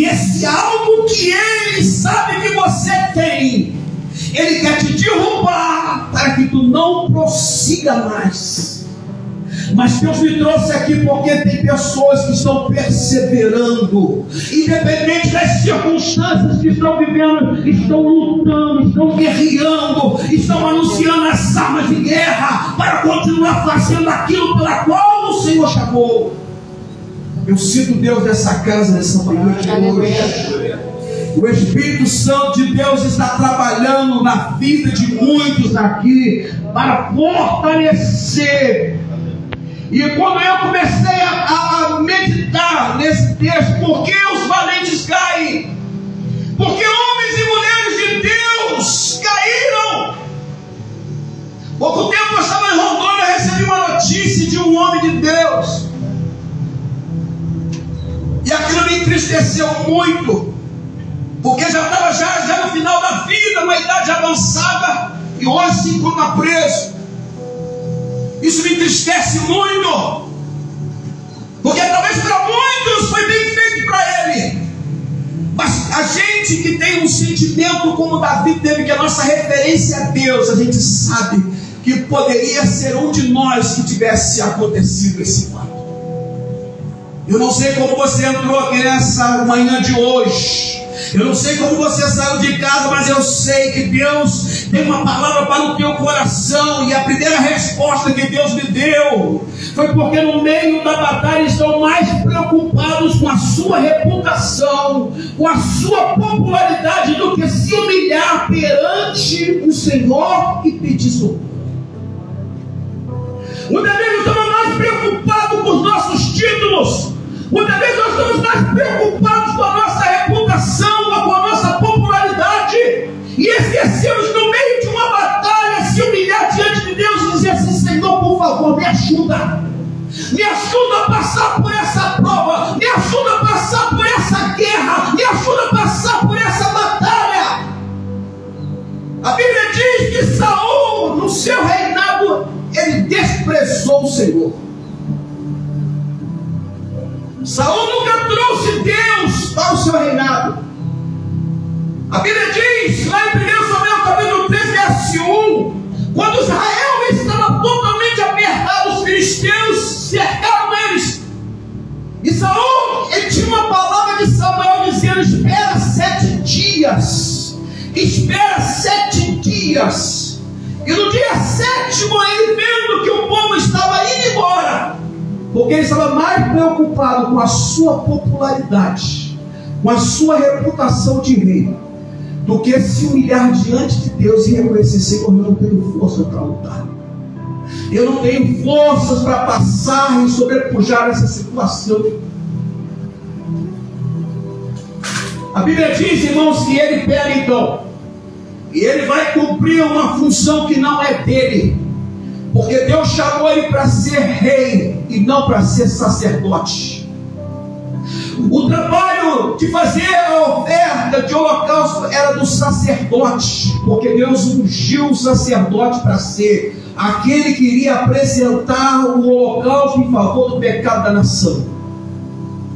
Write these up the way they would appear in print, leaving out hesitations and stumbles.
E esse algo que ele sabe que você tem, ele quer te derrubar para que tu não prossiga mais. Mas Deus me trouxe aqui porque tem pessoas que estão perseverando, independente das circunstâncias que estão vivendo, estão lutando, estão guerreando, estão anunciando as armas de guerra para continuar fazendo aquilo pela qual o Senhor chamou. Eu sinto Deus nessa casa, nessa manhã de hoje. O Espírito Santo de Deus está trabalhando na vida de muitos aqui para fortalecer. E quando eu comecei a meditar nesse texto, por que os valentes caem? Porque homens e mulheres de Deus caíram. Pouco tempo eu estava em Rondônia, recebi uma notícia de um homem de Deus. E aquilo me entristeceu muito, porque já estava já no final da vida, uma idade avançada, e hoje se encontra preso. Isso me entristece muito, porque talvez para muitos foi bem feito para ele, mas a gente que tem um sentimento como Davi teve, que a nossa referência a Deus, a gente sabe que poderia ser um de nós que tivesse acontecido esse fato. Eu não sei como você entrou aqui nessa manhã de hoje, eu não sei como você saiu de casa, mas eu sei que Deus tem uma palavra para o teu coração. E a primeira resposta que Deus me deu foi porque no meio da batalha estão mais preocupados com a sua reputação, com a sua popularidade, do que se humilhar perante o Senhor e pedir socorro. Muitas vezes estamos mais preocupados com os nossos títulos, muitas vezes nós estamos mais preocupados com a nossa reputação, com a nossa popularidade, e esquecemos no meio de uma batalha se humilhar diante de Deus e dizer assim: Senhor, por favor, me ajuda a passar por essa prova, me ajuda a passar por essa guerra, me ajuda a passar por essa batalha. A Bíblia diz que Saul, no seu reinado, ele desprezou o Senhor. Saul nunca trouxe Deus para o seu reinado. A Bíblia diz lá em 1 Samuel capítulo 3, verso 1, quando Israel estava totalmente apertado, os filisteus cercaram eles, e Saul, ele tinha uma palavra de Samuel dizendo: espera 7 dias, espera 7 dias. E no dia 7º, ele vendo que o povo estava indo embora, porque ele estava mais preocupado com a sua popularidade, com a sua reputação de rei, do que se humilhar diante de Deus e reconhecer: Senhor, eu não tenho força para lutar, eu não tenho forças para passar e sobrepujar essa situação. A Bíblia diz, irmãos, que ele pega então, e ele vai cumprir uma função que não é dele, porque Deus chamou ele para ser rei e não para ser sacerdote. O trabalho de fazer a oferta de holocausto era do sacerdote, porque Deus ungiu o sacerdote para ser aquele que iria apresentar o holocausto em favor do pecado da nação.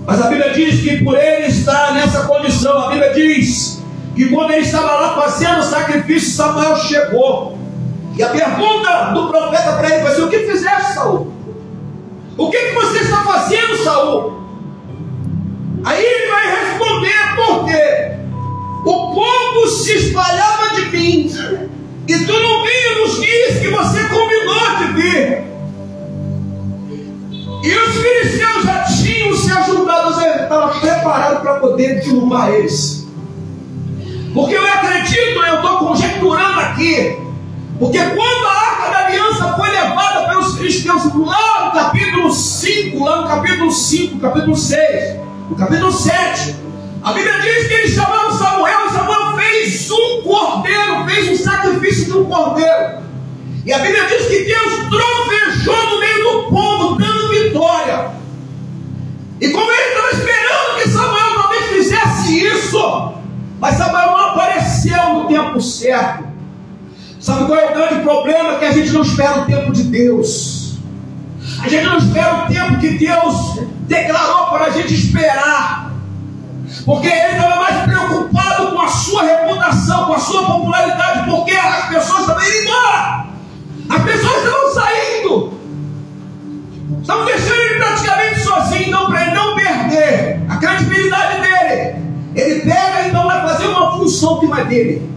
Mas a Bíblia diz que por ele estar nessa condição, a Bíblia diz que quando ele estava lá fazendo o sacrifício, Samuel chegou. E a pergunta do profeta para ele foi assim: o que fizeste, Saul? O que você está fazendo, Saul? Aí ele vai responder: porque o povo se espalhava de mim, e tu não vinha nos dias que você combinou de vir. E os filisteus já tinham se ajudado, ele estava preparado para poder derrubar eles. Porque eu acredito, eu estou conjecturando aqui, porque quando a Arca da Aliança foi levada pelos filisteus lá no capítulo 5, lá no capítulo 5, capítulo 6, no capítulo 7, a Bíblia diz que eles chamaram Samuel, e Samuel fez um cordeiro, fez um sacrifício de um cordeiro. E a Bíblia diz que Deus trovejou no meio do povo, dando vitória. E como ele estava esperando que Samuel talvez fizesse isso, mas Samuel não apareceu no tempo certo. Sabe qual é o grande problema? Que a gente não espera o tempo de Deus. A gente não espera o tempo que Deus declarou para a gente esperar. Porque ele estava mais preocupado com a sua reputação, com a sua popularidade, porque as pessoas estavam indo embora. As pessoas estavam saindo. Estavam deixando ele praticamente sozinho. Então, para ele não perder a credibilidade dele, ele pega, então vai fazer uma função que não é dele.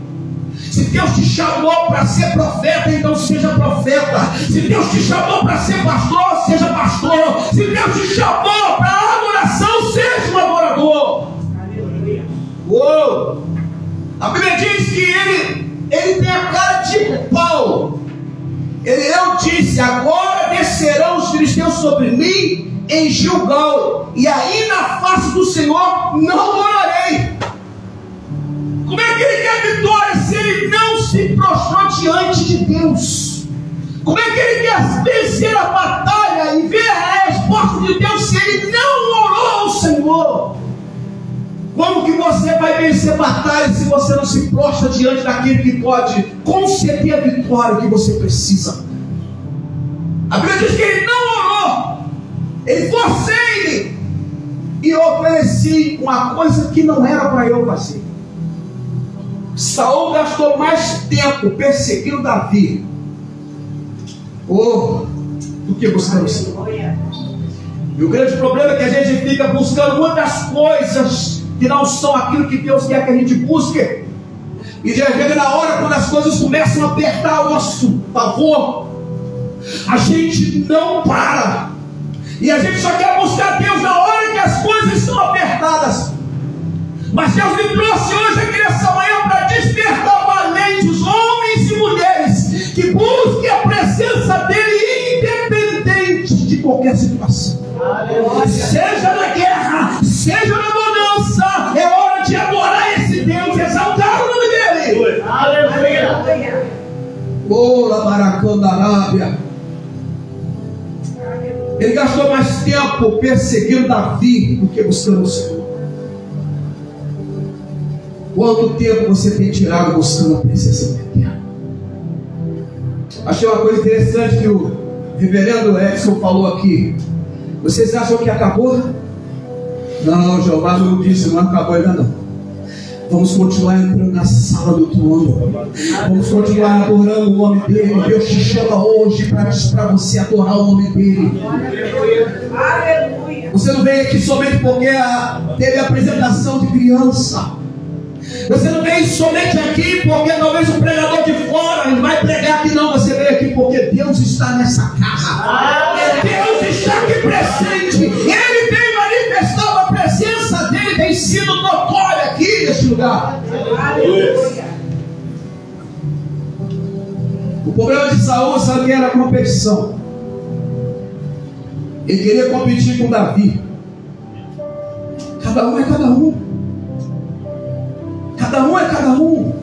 Se Deus te chamou para ser profeta, então seja profeta. Se Deus te chamou para ser pastor, seja pastor. Se Deus te chamou para adoração, seja um adorador. Aleluia. Uou. A Bíblia diz que ele tem a cara de pau. Eu disse: agora descerão os filisteus sobre mim em Gilgal, e aí na face do Senhor não morarei. Como é que ele quer vitória se ele não se prostrou diante de Deus? Como é que ele quer vencer a batalha e ver a resposta de Deus se ele não orou ao Senhor? Como que você vai vencer batalha se você não se prostra diante daquele que pode conceder a vitória que você precisa? A Bíblia diz que ele não orou. Ele forcei-lhe e ofereci uma coisa que não era para eu fazer. Saul gastou mais tempo perseguindo Davi do que buscando o Senhor. E o grande problema é que a gente fica buscando muitas coisas que não são aquilo que Deus quer que a gente busque. E já chega na hora, quando as coisas começam a apertar o nosso favor, a gente não para. E a gente só quer buscar Deus na hora que as coisas estão apertadas. Mas Deus me trouxe hoje aqui nessa manhã para despertar valentes, homens e mulheres, que busquem a presença dEle independente de qualquer situação. Aleluia. Seja na guerra, seja na bonança, é hora de adorar esse Deus, exaltar o nome dEle. Aleluia. Ola Maracanda Arábia. Ele gastou mais tempo perseguindo Davi do que buscando o Senhor. Quanto tempo você tem tirado buscando a presença eterna? Achei uma coisa interessante que o reverendo Edson falou aqui. Vocês acham que acabou? Não, Jeová não disse, não acabou ainda não. Vamos continuar entrando na sala do trono. Vamos continuar adorando o nome dEle. Deus te chama hoje para você adorar o nome dEle. Você não veio aqui somente porque teve a apresentação de criança. Você não veio somente aqui porque talvez o pregador de fora ele vai pregar aqui, não. Você veio aqui porque Deus está nessa casa. Deus está aqui presente. Ele tem manifestado a presença dele, tem sido notória aqui neste lugar. O problema de Saul, sabe que era a competição. Ele queria competir com Davi. Cada um é cada um. Cada um é cada um.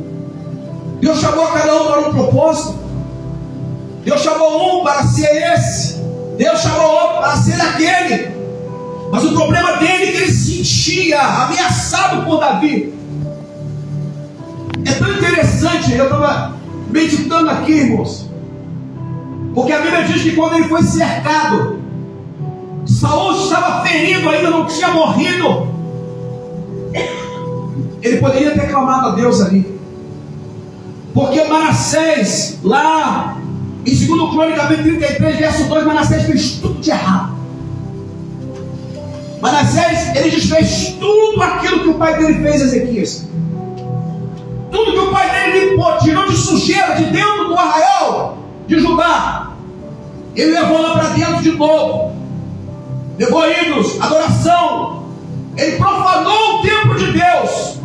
Deus chamou cada um para um propósito. Deus chamou um para ser esse. Deus chamou outro para ser aquele. Mas o problema dele é que ele se sentia ameaçado por Davi. É tão interessante. Eu estava meditando aqui, irmãos, porque a Bíblia diz que quando ele foi cercado, Saul estava ferido, ainda não tinha morrido. Ele poderia ter clamado a Deus ali, porque Manassés, lá em 2 Crônicas 33, verso 2, Manassés fez tudo de errado. Manassés, ele desfez tudo aquilo que o pai dele fez, Ezequias. Tudo que o pai dele limpou, tirou de sujeira de dentro do arraial de Judá, ele levou lá para dentro de novo. Levou ídolos, adoração. Ele profanou o templo de Deus.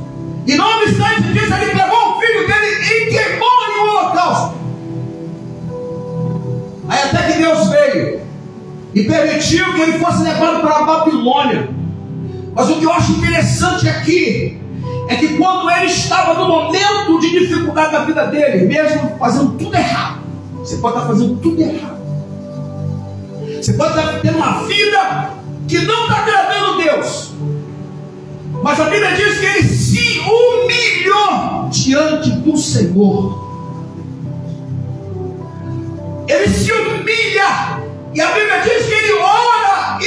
E não obstante disso, ele pegou o filho dele e queimou em um holocausto. Aí até que Deus veio e permitiu que ele fosse levado para a Babilônia. Mas o que eu acho interessante aqui é que quando ele estava no momento de dificuldade da vida dele, mesmo fazendo tudo errado, você pode estar fazendo tudo errado, você pode estar tendo uma vida que não está agradando a Deus, mas a Bíblia diz que ele se humilhou diante do Senhor. Ele se humilha. E a Bíblia diz que ele ora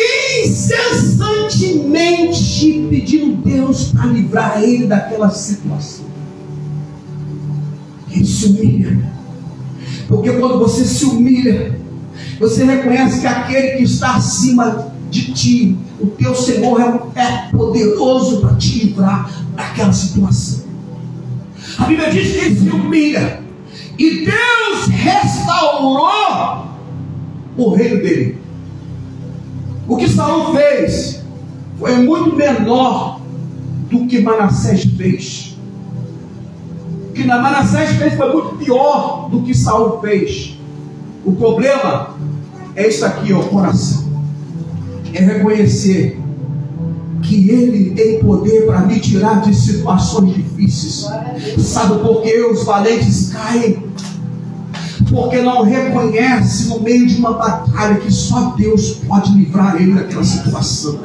incessantemente. ti pedindo Deus para livrar ele daquela situação. Ele se humilha. Porque quando você se humilha, você reconhece que aquele que está acima de ti, o teu Senhor é poderoso para te livrar daquela situação. A Bíblia diz que ele se humilha. E Deus restaurou o reino dele. O que Saul fez foi muito menor do que Manassés fez. O que Manassés fez foi muito pior do que Saul fez. O problema é isso aqui, ó, coração. É reconhecer que Ele tem poder para me tirar de situações difíceis. Sabe por que os valentes caem? Porque não reconhece no meio de uma batalha que só Deus pode livrar ele daquela situação.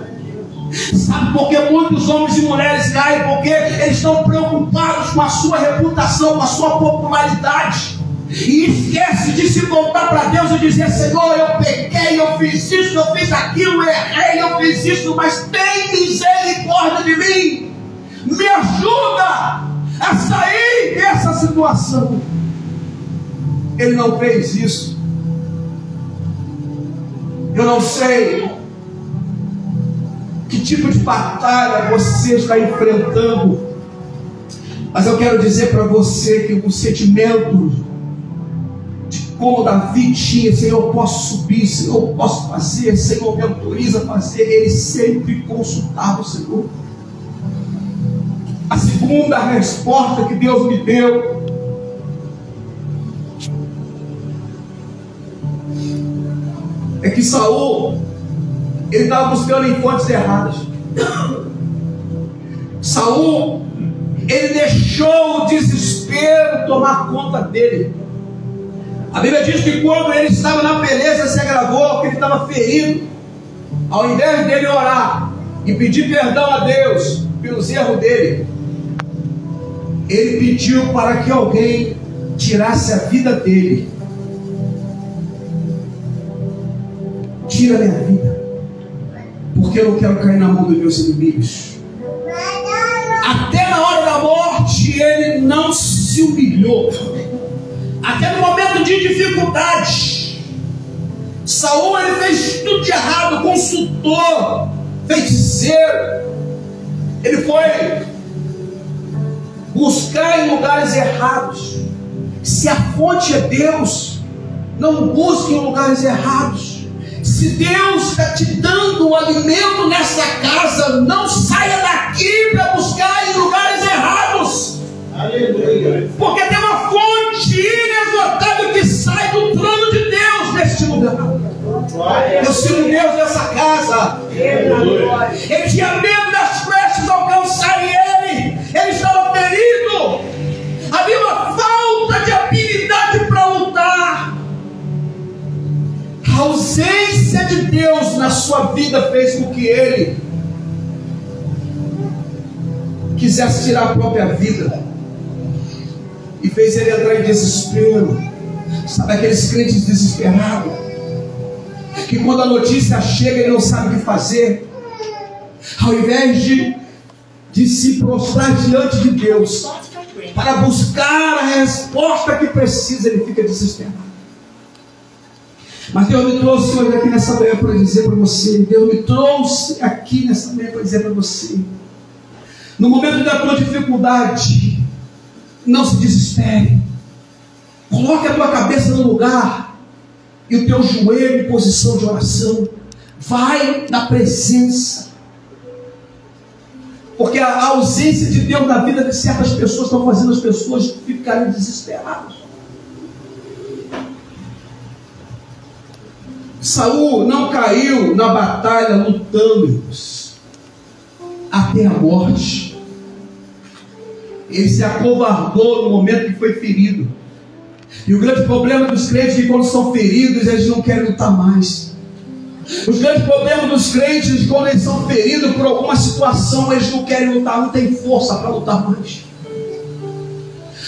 Sabe por que muitos homens e mulheres caem? Porque eles estão preocupados com a sua reputação, com a sua popularidade, e esquece de se voltar para Deus e dizer: Senhor, eu pequei, eu fiz isso, eu fiz aquilo, eu errei, eu fiz isso, mas tem misericórdia de mim, me ajuda a sair dessa situação. Ele não fez isso. Eu não sei que tipo de batalha você está enfrentando, mas eu quero dizer para você que o sentimento de como Davi tinha: Senhor, eu posso subir, Senhor, eu posso fazer, Senhor, me autoriza a fazer. Ele sempre consultava o Senhor. A segunda resposta que Deus me deu é que Saul, ele estava buscando em fontes erradas. Saul, ele deixou o desespero tomar conta dele. A Bíblia diz que quando ele estava na peleja, se agravou, que ele estava ferido. Ao invés dele orar e pedir perdão a Deus pelos erros dele, ele pediu para que alguém tirasse a vida dele. Tira a minha vida, porque eu não quero cair na mão dos meus inimigos. Até na hora da morte ele não se humilhou. Até no momento de dificuldade, Saul, ele fez tudo de errado, consultor, feiticeiro. Ele foi buscar em lugares errados. Se a fonte é Deus, não busque em lugares errados. Se Deus está te dando o alimento nessa casa, não saia daqui para buscar em lugares errados. Aleluia. Porque tem uma fonte inesgotável que sai do trono de Deus neste lugar. Eu sinto Deus nessa casa. Ele tinha medo das flechas alcançarem ele. Ele estava ferido. Havia uma falta de habilidade para lutar. A ausência de Deus na sua vida fez com que ele quisesse tirar a própria vida, e fez ele entrar em desespero. Sabe aqueles crentes desesperados, que quando a notícia chega ele não sabe o que fazer? Ao invés de se prostrar diante de Deus para buscar a resposta que precisa, ele fica desesperado. Mas Deus me trouxe hoje aqui nessa manhã para dizer para você, Deus me trouxe aqui nessa manhã para dizer para você, no momento da tua dificuldade, não se desespere. Coloque a tua cabeça no lugar e o teu joelho em posição de oração. Vai na presença. Porque a ausência de Deus na vida de certas pessoas estão fazendo as pessoas ficarem desesperadas. Saul não caiu na batalha lutando até a morte. Ele se acovardou no momento que foi ferido. E o grande problema dos crentes é que quando são feridos, eles não querem lutar mais. Os grandes problemas dos crentes, quando eles são feridos por alguma situação, eles não querem lutar, não tem força para lutar mais.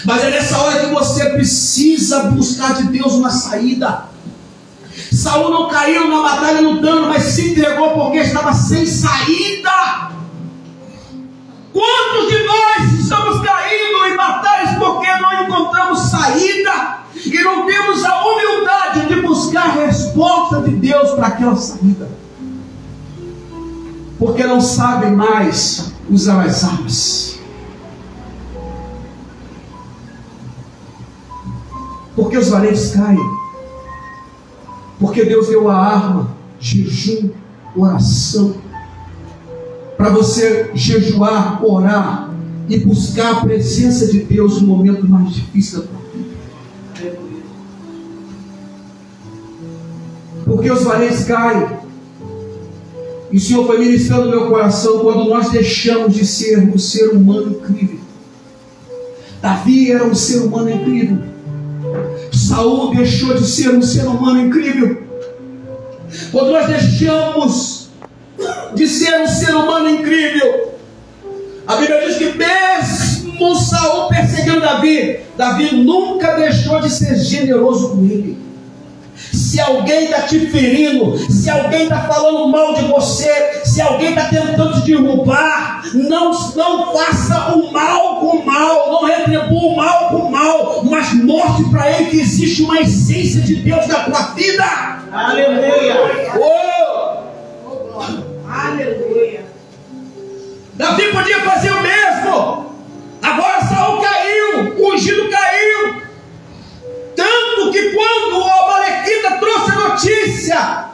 Mas é nessa hora que você precisa buscar de Deus uma saída. Saul não caiu na batalha lutando, mas se entregou porque estava sem saída. saída e não temos a humildade de buscar a resposta de Deus para aquela saída, porque não sabem mais usar as armas. Porque os valentes caem, porque Deus deu a arma, jejum, oração, para você jejuar, orar e buscar a presença de Deus no momento mais difícil da tua vida. Porque os valentes caem. E o Senhor foi ministrando no meu coração quando nós deixamos de ser um ser humano incrível. Davi era um ser humano incrível. Saul deixou de ser um ser humano incrível. Quando nós deixamos de ser um ser humano incrível, a Bíblia diz que mesmo Saul perseguindo Davi, Davi nunca deixou de ser generoso com ele. Se alguém está te ferindo, se alguém está falando mal de você, se alguém está tentando te derrubar, não faça o mal com o mal, não retribua o mal com o mal, mas mostre para ele que existe uma essência de Deus na tua vida. Aleluia! Oh! Aleluia! Davi podia fazer o mesmo. Agora Saul caiu, o ungido caiu. Tanto que quando o amalequita trouxe a notícia,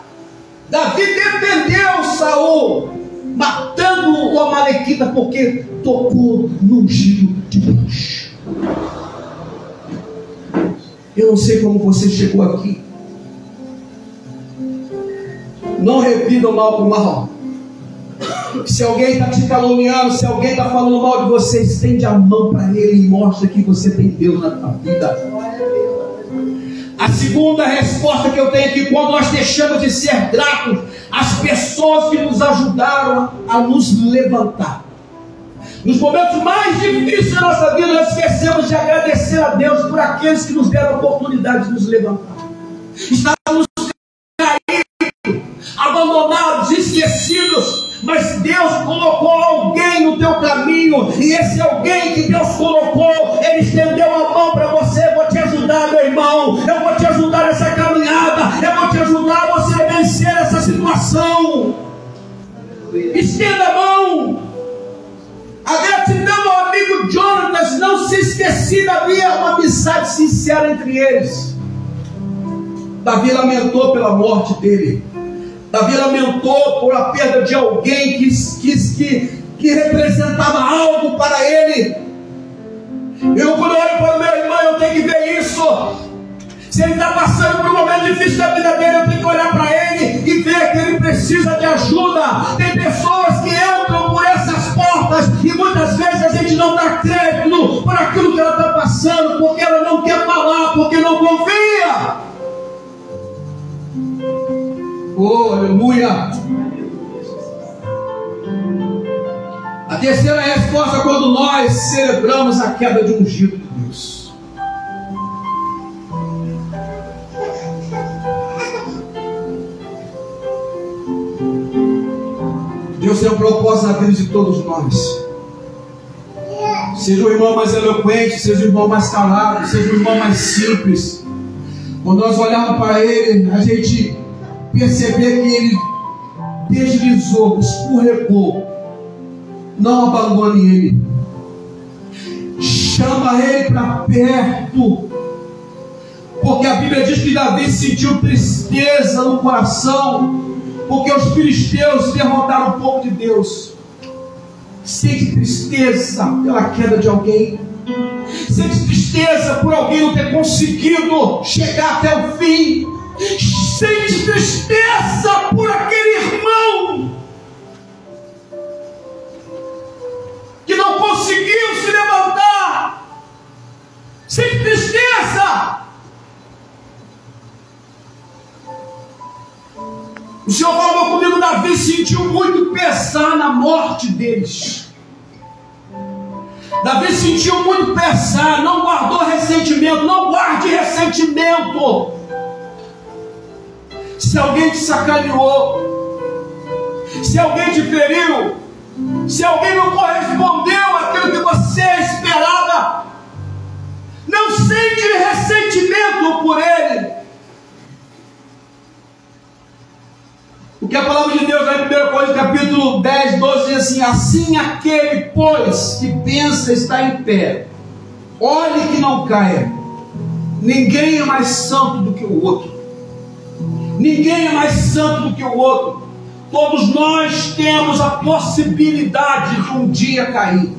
Davi defendeu Saul, matando o amalequita porque tocou no ungido de Deus. Eu não sei como você chegou aqui. Não revida o mal com o mal. Se alguém está te caluniando, se alguém está falando mal de você, estende a mão para ele e mostra que você tem Deus na tua vida. A segunda resposta que eu tenho aqui, quando nós deixamos de ser gratos às pessoas que nos ajudaram a nos levantar. Nos momentos mais difíceis da nossa vida, nós esquecemos de agradecer a Deus por aqueles que nos deram a oportunidade de nos levantar. Estávamos caídos, abandonados, esquecidos, mas Deus colocou alguém no teu caminho, e esse alguém que Deus colocou, ele estendeu a mão para você. Eu vou te ajudar, meu irmão, eu vou te ajudar nessa caminhada, eu vou te ajudar a você vencer essa situação. Estenda a mão. A gratidão ao amigo Jonatas não se esquecia, havia uma amizade sincera entre eles. Davi lamentou pela morte dele. Davi lamentou por a perda de alguém que representava algo para ele. Quando eu olho para o meu irmão, eu tenho que ver isso. Se ele está passando por um momento difícil da vida dele, eu tenho que olhar para ele e ver que ele precisa de ajuda. Tem pessoas que entram por essas portas e muitas vezes a gente não dá crédito por aquilo que ela está passando, porque ela não quer falar, porque não confia. Oh, aleluia! A terceira resposta é quando nós celebramos a queda de ungido de Deus. Deus tem um propósito na vida de todos nós. Seja o irmão mais eloquente, seja o irmão mais calado, seja o irmão mais simples. Quando nós olharmos para ele, a gente perceber que ele deslizou, escorregou, não abandone ele. Chama ele para perto, porque a Bíblia diz que Davi sentiu tristeza no coração, porque os filisteus derrotaram o povo de Deus. Sente tristeza pela queda de alguém, sente tristeza por alguém não ter conseguido chegar até o fim, sente tristeza por aquele irmão que não conseguiu se levantar, sente tristeza. O Senhor falou comigo, Davi sentiu muito pesar na morte deles. Davi sentiu muito pesar, não guardou ressentimento, não guarde ressentimento. Se alguém te sacaneou, se alguém te feriu, se alguém não correspondeu àquilo que você esperava, não não sente ressentimento por ele. O que a palavra de Deus lá em 1 Coríntios capítulo 10, 12 diz assim: assim aquele, pois, que pensa estar em pé, olhe que não caia. Ninguém é mais santo do que o outro. Ninguém é mais santo do que o outro. Todos nós temos a possibilidade de um dia cair.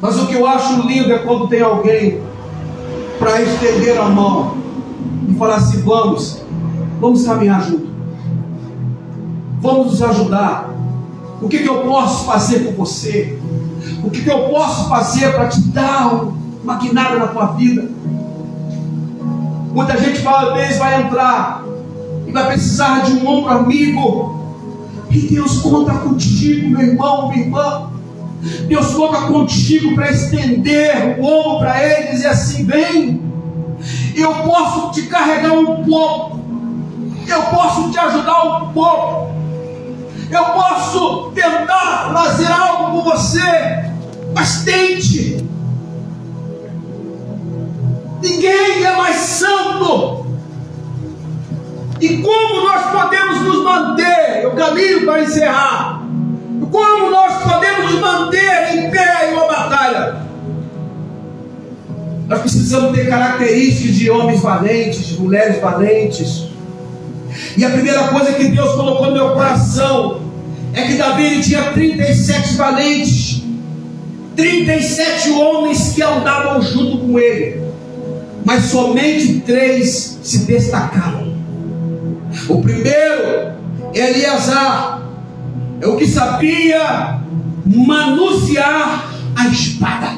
Mas o que eu acho lindo é quando tem alguém para estender a mão e falar assim: vamos caminhar junto, vamos nos ajudar. O que eu posso fazer por você? O que eu posso fazer para te dar uma guinada na tua vida? Muita gente fala, às vezes vai entrar e vai precisar de um ombro amigo, e Deus conta contigo, meu irmão, minha irmã. Deus conta contigo para estender o ombro para ele e dizer assim: vem, eu posso te carregar um pouco, eu posso te ajudar um pouco, eu posso tentar fazer algo por você, mas tente. Ninguém é mais santo. E como nós podemos nos manter? Eu caminho para encerrar. Como nós podemos nos manter em pé em uma batalha? Nós precisamos ter características de homens valentes, de mulheres valentes. E a primeira coisa que Deus colocou no meu coração é que Davi ele tinha 37 valentes, 37 homens que andavam junto com ele, mas somente 3 se destacavam. O primeiro, Eleazar, é o que sabia manusear a espada.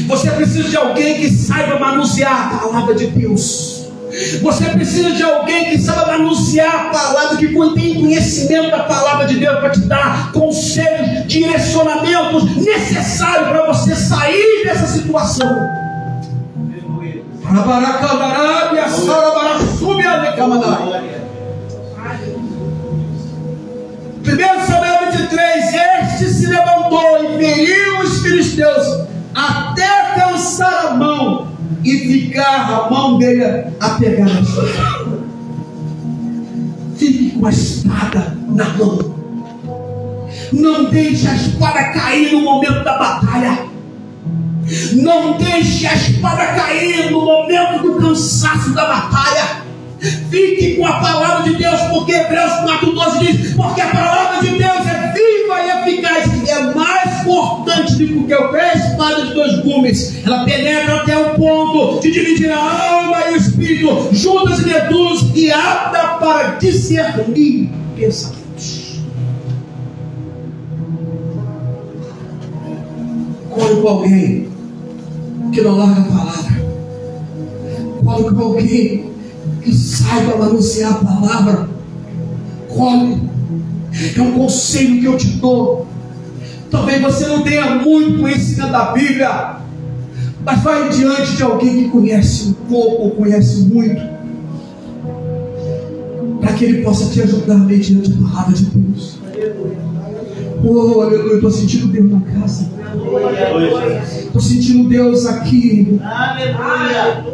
Você precisa de alguém que saiba manusear a palavra de Deus. Você precisa de alguém que saiba manusear a palavra, que tem conhecimento da palavra de Deus para te dar conselhos, direcionamentos necessários para você sair dessa situação. 1 Samuel 23, este se levantou e feriu os filisteus até cansar a mão e ficar a mão dele a pegar a espada. Fique com a espada na mão. Não deixe a espada cair no momento da batalha. Não deixe a espada cair no momento do cansaço da batalha. Fique com a palavra de Deus, porque Hebreus 4,12 diz: porque a palavra de Deus é viva e eficaz, é mais cortante do que qualquer espada de 2 gumes. Ela penetra até o ponto de dividir a alma e o espírito, juntas e medulas, e apta para discernir pensamentos. Corre com alguém que não larga a palavra. Corre com alguém que saiba manusear a palavra. Corre. É um conselho que eu te dou. Talvez você não tenha muito conhecimento da Bíblia, mas vai diante de alguém que conhece um pouco ou conhece muito, para que ele possa te ajudar mediante a palavra de Deus. Oh, aleluia, estou sentindo Deus na casa. Estou sentindo Deus aqui. Aleluia.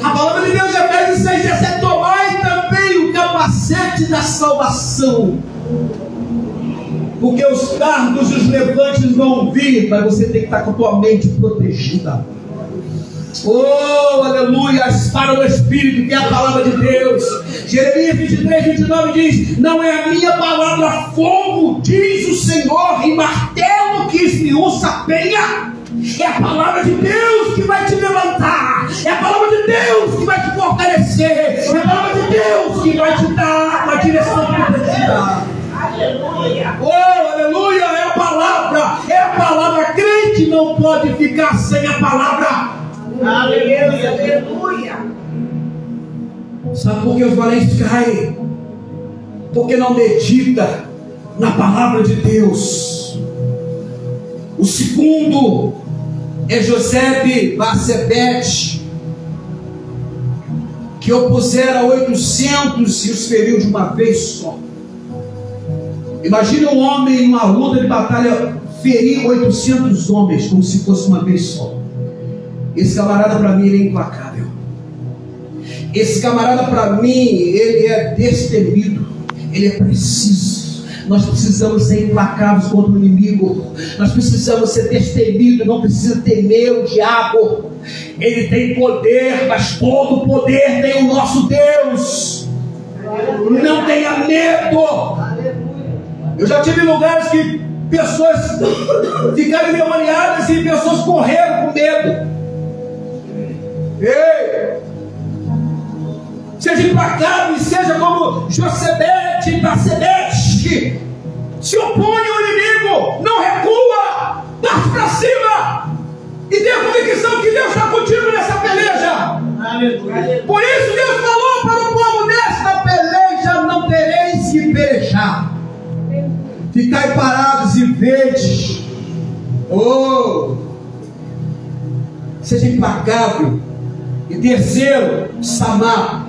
A palavra de Deus é Efésios 6,17: tomai também o capacete da salvação, porque os dardos e os levantes vão vir, mas você tem que estar com a tua mente protegida. Oh, aleluia, a espada do Espírito, que é a palavra de Deus. Jeremias 23, 29 diz: não é a minha palavra fogo, diz o Senhor, e martelo que esmiuça a penha. É a palavra de Deus que vai te levantar. É a palavra de Deus que vai te fortalecer. É a palavra de Deus que vai te dar uma direção protegida. Aleluia. Oh, aleluia, é a palavra. É a palavra. Crente não pode ficar sem a palavra. Aleluia, aleluia. Sabe por que os valentes caem? Porque não medita na palavra de Deus. O segundo é Josebe-Basebete, que opusera 800 e os feriu de uma vez só. Imagina um homem em uma luta de batalha ferir 800 homens como se fosse uma vez só. Esse camarada para mim ele é implacável. Esse camarada para mim ele é destemido, ele é preciso. Nós precisamos ser implacáveis contra o inimigo. Nós precisamos ser destemidos. Não precisa temer o diabo. Ele tem poder, mas todo o poder tem o nosso Deus. Não tenha medo. Eu já tive lugares que pessoas ficaram endemoniadas e pessoas correram com medo. Ei! Seja implacável e seja como Josebete, Basebete. Se opõe ao inimigo, não recua, parte para cima e tenha a convicção que Deus está contigo nessa peleja. Aleluia. Por isso Deus falou para o povo: nesta peleja não tereis que pelejar. Ficai parados e vede. Oh! Seja implacável. E terceiro, Samar.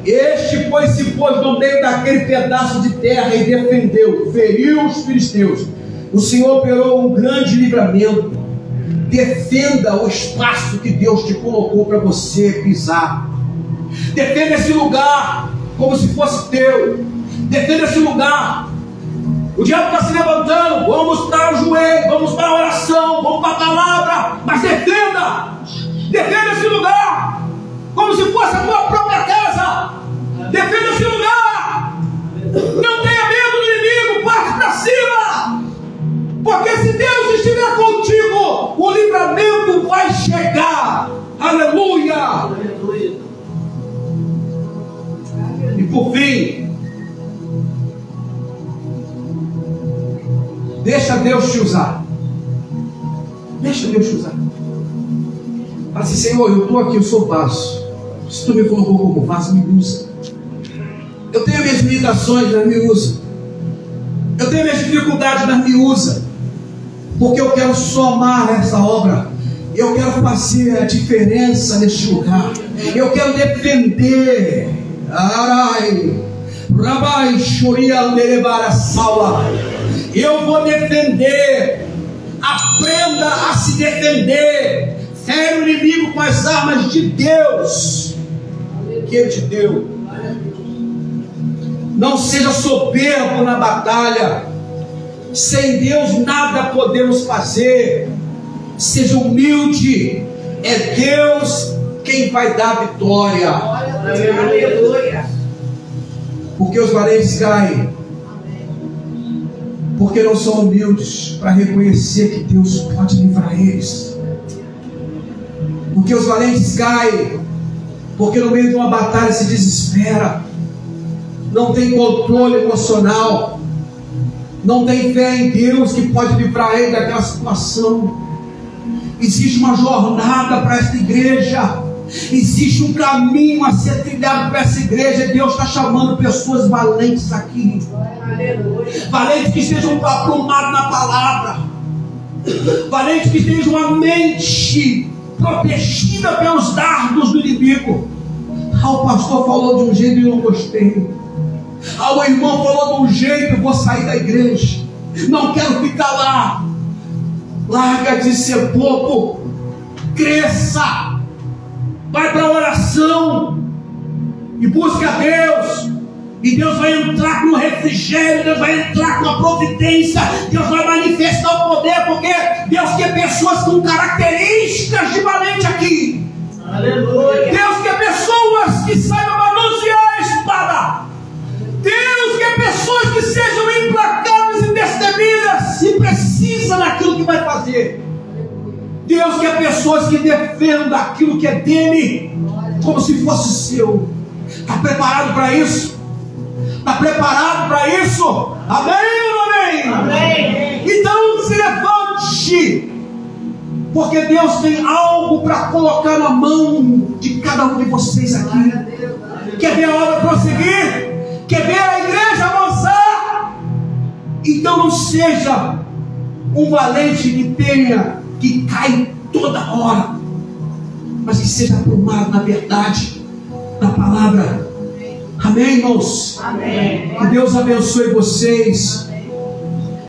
Este, pois, se pôs no meio daquele pedaço de terra e defendeu, feriu os filisteus. O Senhor operou um grande livramento. Defenda o espaço que Deus te colocou para você pisar. Defenda esse lugar como se fosse teu. Defenda esse lugar. O diabo está se levantando. Vamos para o joelho, vamos para a oração, vamos para a palavra. Mas defenda. Defenda esse lugar como se fosse a tua própria casa. Defenda esse lugar. Não tenha medo do inimigo. Parte para cima. Porque se Deus estiver contigo, o livramento vai chegar. Aleluia. Aleluia. E por fim, deixa Deus te usar. Deixa Deus te usar. Fala assim: Senhor, eu estou aqui, eu sou vaso. Se tu me colocou como vaso, me usa. Eu tenho minhas limitações, mas me usa. Eu tenho minhas dificuldades, mas me usa. Porque eu quero somar essa obra. Eu quero fazer a diferença neste lugar. Eu quero defender. Arai, Rabai, Shoria, Lerebara, Saula. Eu vou defender. Aprenda a se defender. Fere o inimigo com as armas de Deus que Ele te deu. Não seja soberbo na batalha. Sem Deus nada podemos fazer. Seja humilde. É Deus quem vai dar vitória. Aleluia. Porque os valentes caem. Porque não são humildes para reconhecer que Deus pode livrar eles. Porque os valentes caem, porque no meio de uma batalha se desespera, não tem controle emocional, não tem fé em Deus que pode livrar ele daquela situação. Existe uma jornada para esta igreja, existe um caminho a ser trilhado para essa igreja. Deus está chamando pessoas valentes aqui. Aleluia. Valentes que estejam aprumados na palavra, valentes que estejam a mente protegida pelos dardos do inimigo. O pastor falou de um jeito e eu não gostei. O irmão falou de um jeito, eu vou sair da igreja. Não quero ficar lá. Larga de ser bobo. Cresça. Vai para a oração e busca a Deus. E Deus vai entrar com refrigério, Deus vai entrar com a providência, Deus vai manifestar o poder, porque Deus quer pessoas com características de valente aqui. Aleluia. Deus quer pessoas que saibam manusear a espada. Deus quer pessoas que sejam implacáveis e destemidas, se precisa naquilo que vai fazer. Deus quer pessoas que defendam aquilo que é dele, como se fosse seu. Está preparado para isso? Está preparado para isso? Amém ou amém? Amém. Então se levante, porque Deus tem algo para colocar na mão de cada um de vocês aqui. Quer ver a obra prosseguir? Quer ver a igreja avançar? Então não seja um valente que cai toda hora, mas que seja aprumado na verdade da palavra. Amém, irmãos? Amém. Que Deus abençoe vocês.